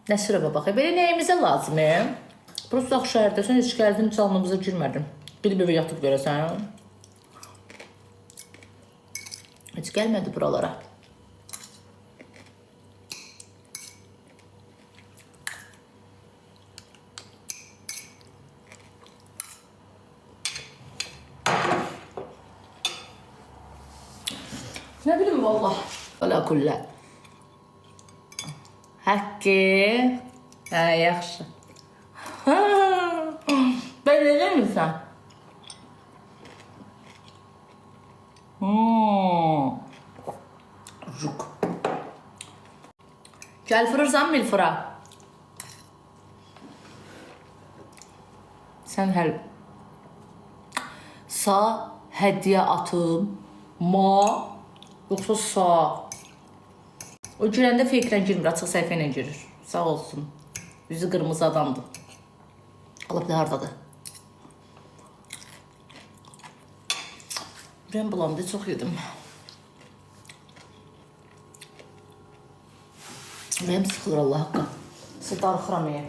Nəsirova bax. Belə nəyimizə lazım? Prosta axı şəhərdəsən, heç gəldim, canımıza girmədim. Bir evə yatıb görəsən. Heç gəlmədi buralara. Ne bileyim valla. Ola kullə. Hakkı. Ha, yaxşı. Ha, ben öyle mi sen? Juk. Gel fırırsan milfıra. Sen her sağ hediye atım. Ma. Yoksa sağ. O girəndə fake'lə girmir, açıq səhifə ilə girir. Sağ olsun. Yüzü qırmızı adamdır. Alıb da hardadır. Ben bulandı, çox yedim. Benim sıxılır Allah haqqı. Siz darıxıram ya.